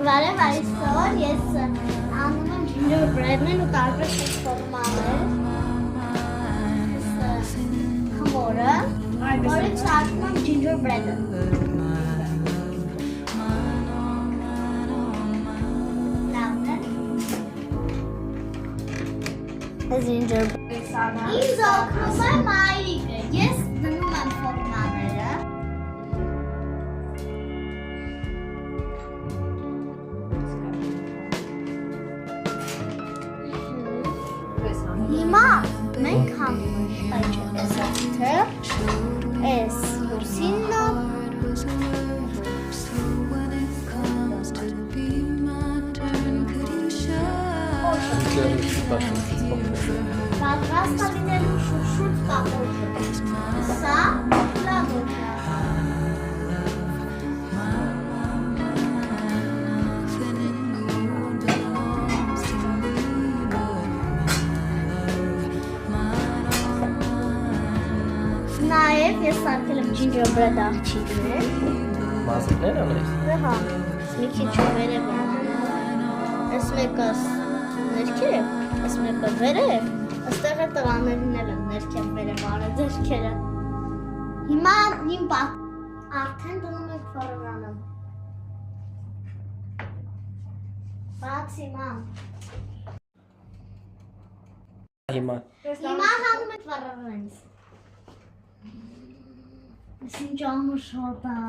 Բարև այսօր ես անում եմ gingerbread-ն ու տարբեր ֆորմաներ։ Խմորը, որը ծածկում եմ gingerbread-ը։ Gingerbread-ը։ Ինձ օգնում է մայրիկը, ես դնում եմ ֆորմաները։ Հիմա մենք հանում ենք այսինքն էս լուսինը պատրաստ լինելու շուտ կապոճը սա լավոճը Նաև ես սարքել եմ gingerbread աղջիկներ։ Մազիկներ անես։ Հա, մի քիչ վերև եմ։ Այս մեկը ներքև, այս մեկը վերև, այստեղ է տղաներն էլ են ներքև վերև արել ձեռքերը։ Հիմա իմ արդեն դնում ենք ֆորմանը։ Բացի մամ։ Հիմա հանում ենք ֆորմանից։ Ինչ ամուշոտ է։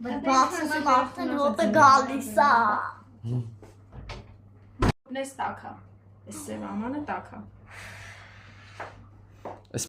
Բայց բացում եմ արդեն հոտը գալիս է։ Նես տակա։ Այս սև ամանը տակա։ Այս